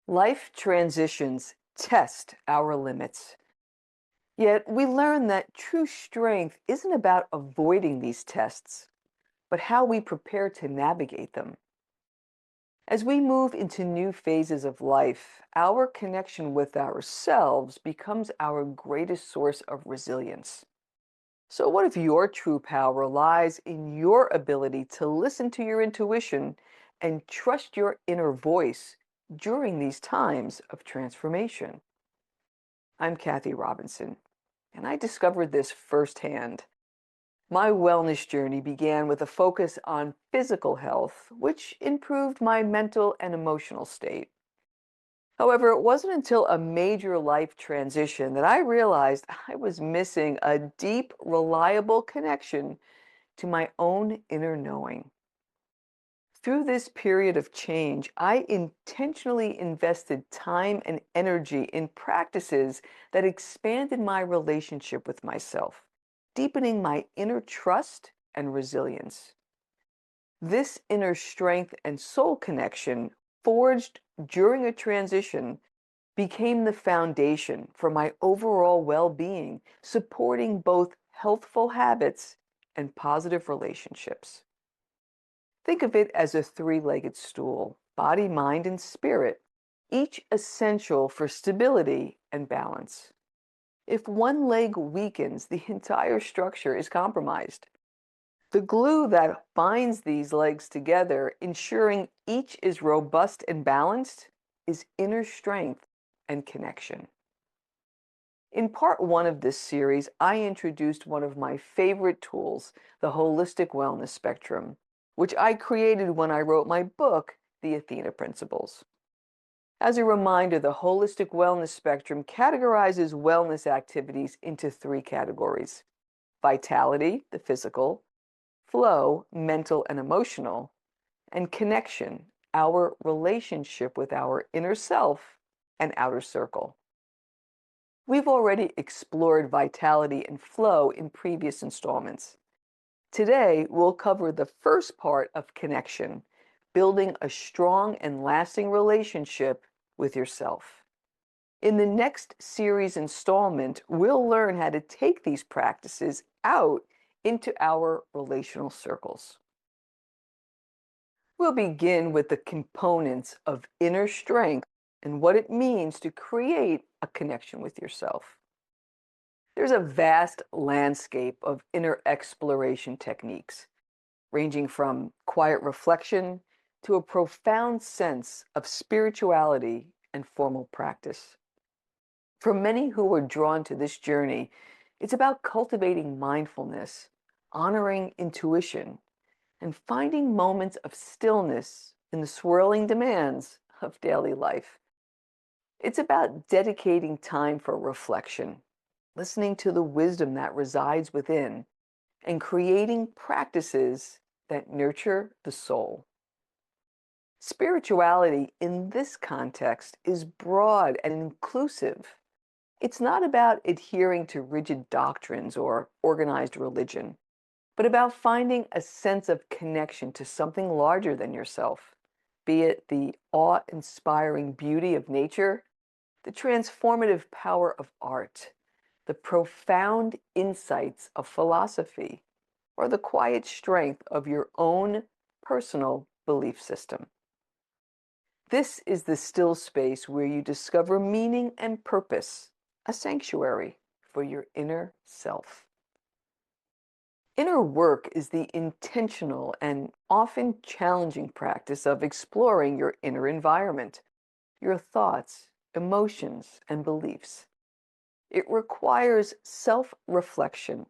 Life transitions test our limits. Yet we learn that true strength isn't about avoiding these tests, but how we prepare to navigate them. As we move into new phases of life, our connection with ourselves becomes our greatest source of resilience. So, what if your true power lies in your ability to listen to your intuition and trust your inner voice during these times of transformation? I'm Kathy Robinson, and I discovered this firsthand. My wellness journey began with a focus on physical health, which improved my mental and emotional state. However, it wasn't until a major life transition that I realized I was missing a deep, reliable connection to my own inner knowing. Through this period of change, I intentionally invested time and energy in practices that expanded my relationship with myself, deepening my inner trust and resilience. This inner strength and soul connection, forged during a transition, became the foundation for my overall well being, supporting both healthful habits and positive relationships. Think of it as a three-legged stool: body, mind, and spirit, each essential for stability and balance. If one leg weakens, the entire structure is compromised. The glue that binds these legs together, ensuring each is robust and balanced, is inner strength and connection. In part one of this series, I introduced one of my favorite tools, the holistic wellness spectrum, which I created when I wrote my book, The Athena Principles. As a reminder, the holistic wellness spectrum categorizes wellness activities into three categories: vitality, the physical; flow, mental and emotional; and connection, our relationship with our inner self and outer circle. We've already explored vitality and flow in previous installments. Today, we'll cover the first part of connection, building a strong and lasting relationship with yourself. In the next series installment, we'll learn how to take these practices out into our relational circles. We'll begin with the components of inner strength and what it means to create a connection with yourself. There's a vast landscape of inner exploration techniques, ranging from quiet reflection to a profound sense of spirituality and formal practice. For many who are drawn to this journey, it's about cultivating mindfulness, honoring intuition, and finding moments of stillness in the swirling demands of daily life. It's about dedicating time for reflection, listening to the wisdom that resides within, and creating practices that nurture the soul. Spirituality in this context is broad and inclusive. It's not about adhering to rigid doctrines or organized religion, but about finding a sense of connection to something larger than yourself, be it the awe-inspiring beauty of nature, the transformative power of art, the profound insights of philosophy, or the quiet strength of your own personal belief system. This is the still space where you discover meaning and purpose, a sanctuary for your inner self. Inner work is the intentional and often challenging practice of exploring your inner environment, your thoughts, emotions, and beliefs. It requires self-reflection,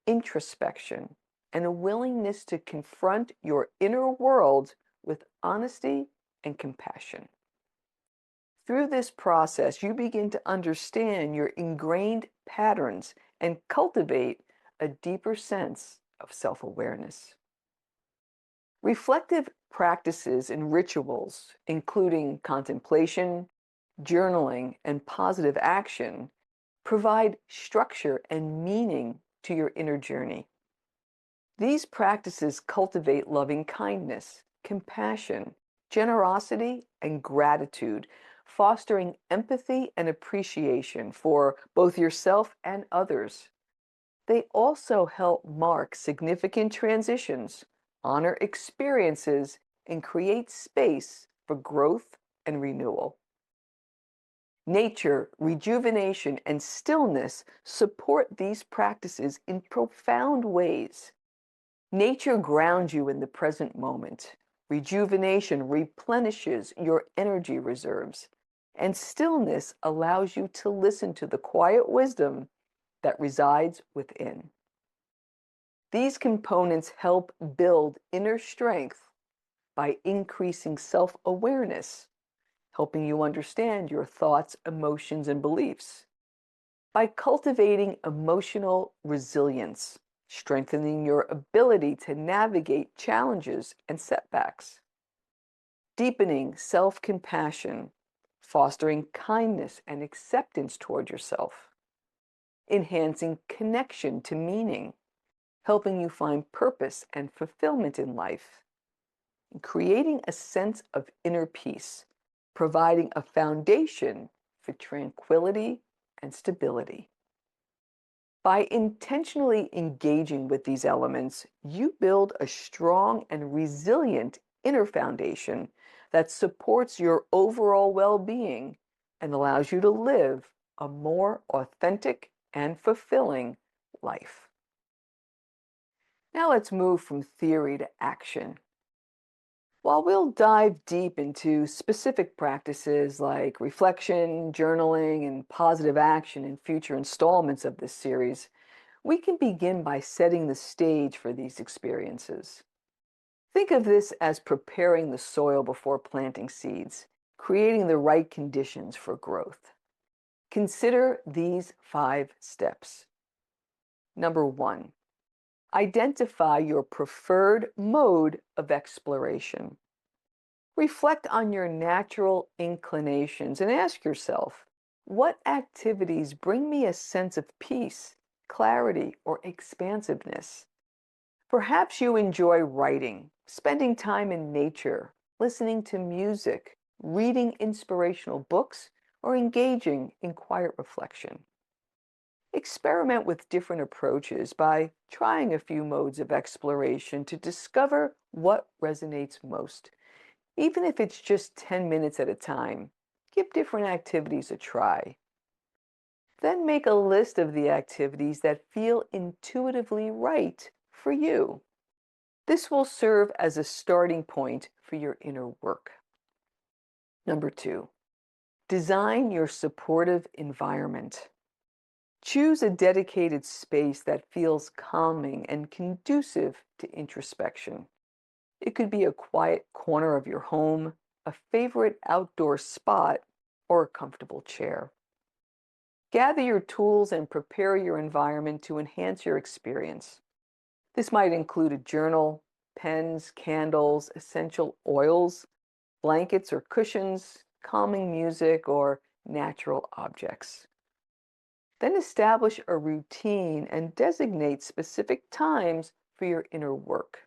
introspection, and a willingness to confront your inner world with honesty and compassion. Through this process, you begin to understand your ingrained patterns and cultivate a deeper sense of self-awareness. Reflective practices and rituals, including contemplation, journaling, and positive action, provide structure and meaning to your inner journey. These practices cultivate loving kindness, compassion, generosity, and gratitude, fostering empathy and appreciation for both yourself and others. They also help mark significant transitions, honor experiences, and create space for growth and renewal. Nature, rejuvenation, and stillness support these practices in profound ways. Nature grounds you in the present moment. Rejuvenation replenishes your energy reserves. And stillness allows you to listen to the quiet wisdom that resides within. These components help build inner strength by increasing self awareness, helping you understand your thoughts, emotions, and beliefs. By cultivating emotional resilience, strengthening your ability to navigate challenges and setbacks. Deepening self compassion, fostering kindness and acceptance toward yourself. Enhancing connection to meaning, helping you find purpose and fulfillment in life. And creating a sense of inner peace, providing a foundation for tranquility and stability. By intentionally engaging with these elements, you build a strong and resilient inner foundation that supports your overall well being and allows you to live a more authentic and fulfilling life. Now let's move from theory to action. While we'll dive deep into specific practices like reflection, journaling, and positive action in future installments of this series, we can begin by setting the stage for these experiences. Think of this as preparing the soil before planting seeds, creating the right conditions for growth. Consider these 5 steps. Number 1, identify your preferred mode of exploration. Reflect on your natural inclinations and ask yourself, what activities bring me a sense of peace, clarity, or expansiveness? Perhaps you enjoy writing, spending time in nature, listening to music, reading inspirational books, or engaging in quiet reflection. Experiment with different approaches by trying a few modes of exploration to discover what resonates most. Even if it's just 10 minutes at a time, give different activities a try. Then make a list of the activities that feel intuitively right for you. This will serve as a starting point for your inner work. Number 2, design your supportive environment. Choose a dedicated space that feels calming and conducive to introspection. It could be a quiet corner of your home, a favorite outdoor spot, or a comfortable chair. Gather your tools and prepare your environment to enhance your experience. This might include a journal, pens, candles, essential oils, blankets or cushions, calming music, or natural objects. Then establish a routine and designate specific times for your inner work.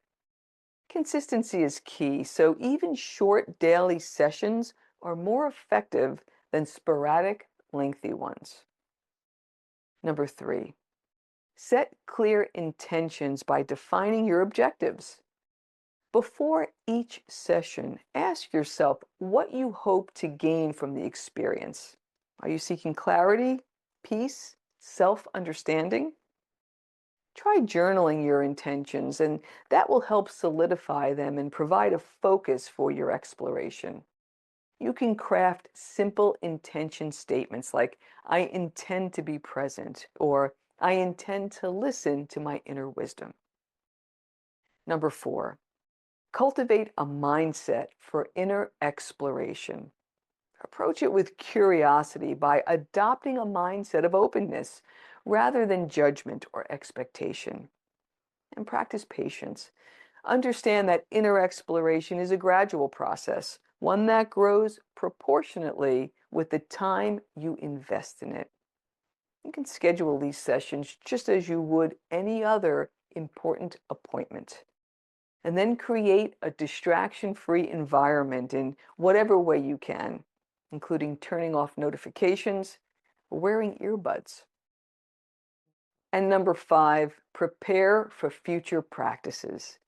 Consistency is key, so even short daily sessions are more effective than sporadic, lengthy ones. Number 3, set clear intentions by defining your objectives. Before each session, ask yourself what you hope to gain from the experience. Are you seeking clarity, peace, self-understanding? Try journaling your intentions, and that will help solidify them and provide a focus for your exploration. You can craft simple intention statements like, I intend to be present, or I intend to listen to my inner wisdom. Number 4, cultivate a mindset for inner exploration. Approach it with curiosity by adopting a mindset of openness rather than judgment or expectation. And practice patience. Understand that inner exploration is a gradual process, one that grows proportionately with the time you invest in it. You can schedule these sessions just as you would any other important appointment. And then create a distraction-free environment in whatever way you can. including turning off notifications or wearing earbuds. And number 5, prepare for future practices.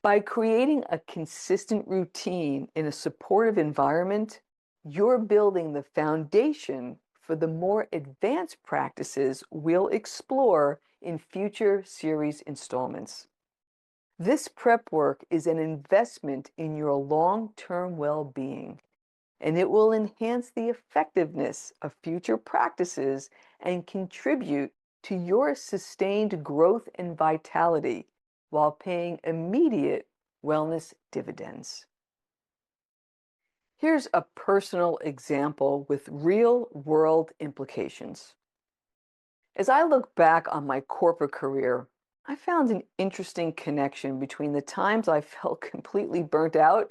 By creating a consistent routine in a supportive environment, you're building the foundation for the more advanced practices we'll explore in future series installments. This prep work is an investment in your long-term well-being, and it will enhance the effectiveness of future practices and contribute to your sustained growth and vitality while paying immediate wellness dividends. Here's a personal example with real-world implications. As I look back on my corporate career, I found an interesting connection between the times I felt completely burnt out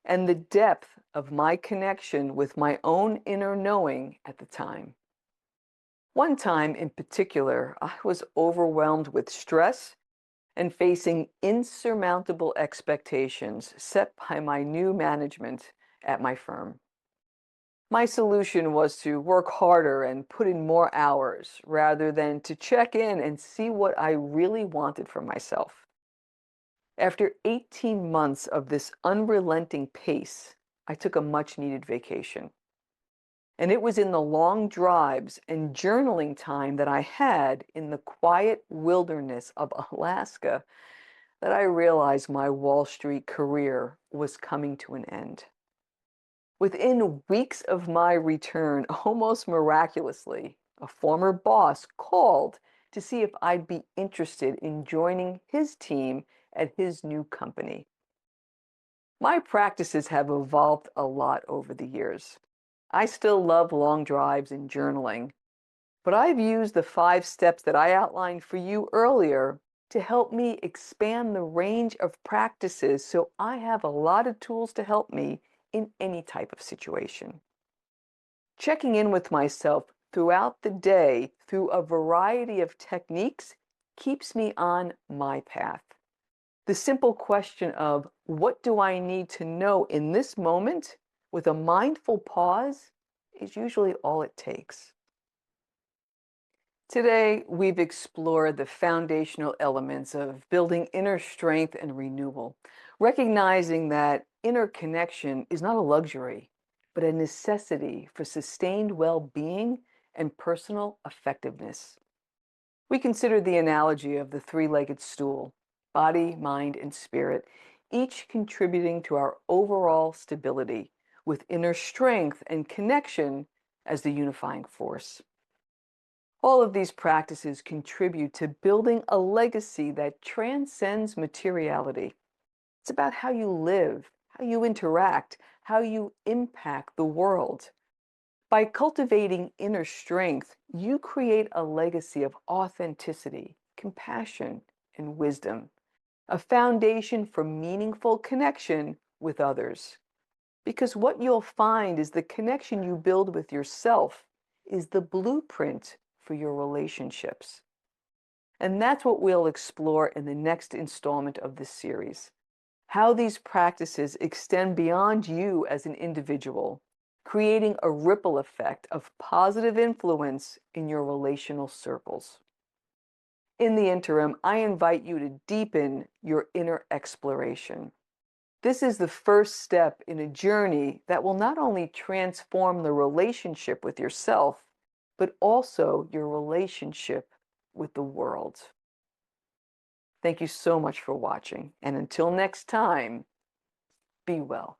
and the depth of my connection with my own inner knowing at the time. One time in particular, I was overwhelmed with stress and facing insurmountable expectations set by my new management at my firm. My solution was to work harder and put in more hours rather than to check in and see what I really wanted for myself. After 18 months of this unrelenting pace, I took a much needed vacation. And it was in the long drives and journaling time that I had in the quiet wilderness of Alaska that I realized my Wall Street career was coming to an end. Within weeks of my return, almost miraculously, a former boss called to see if I'd be interested in joining his team at his new company. My practices have evolved a lot over the years. I still love long drives and journaling, but I've used the 5 steps that I outlined for you earlier to help me expand the range of practices so I have a lot of tools to help me in any type of situation. Checking in with myself throughout the day through a variety of techniques keeps me on my path. The simple question of what do I need to know in this moment with a mindful pause is usually all it takes. Today, we've explored the foundational elements of building inner strength and renewal, recognizing that inner connection is not a luxury, but a necessity for sustained well-being and personal effectiveness. We consider the analogy of the three-legged stool, body, mind, and spirit, each contributing to our overall stability, with inner strength and connection as the unifying force. All of these practices contribute to building a legacy that transcends materiality. It's about how you live, how you interact, how you impact the world. By cultivating inner strength, you create a legacy of authenticity, compassion, and wisdom, a foundation for meaningful connection with others. Because what you'll find is the connection you build with yourself is the blueprint for your relationships. And that's what we'll explore in the next installment of this series. How these practices extend beyond you as an individual, creating a ripple effect of positive influence in your relational circles. In the interim, I invite you to deepen your inner exploration. This is the first step in a journey that will not only transform the relationship with yourself, but also your relationship with the world. Thank you so much for watching, and until next time, be well.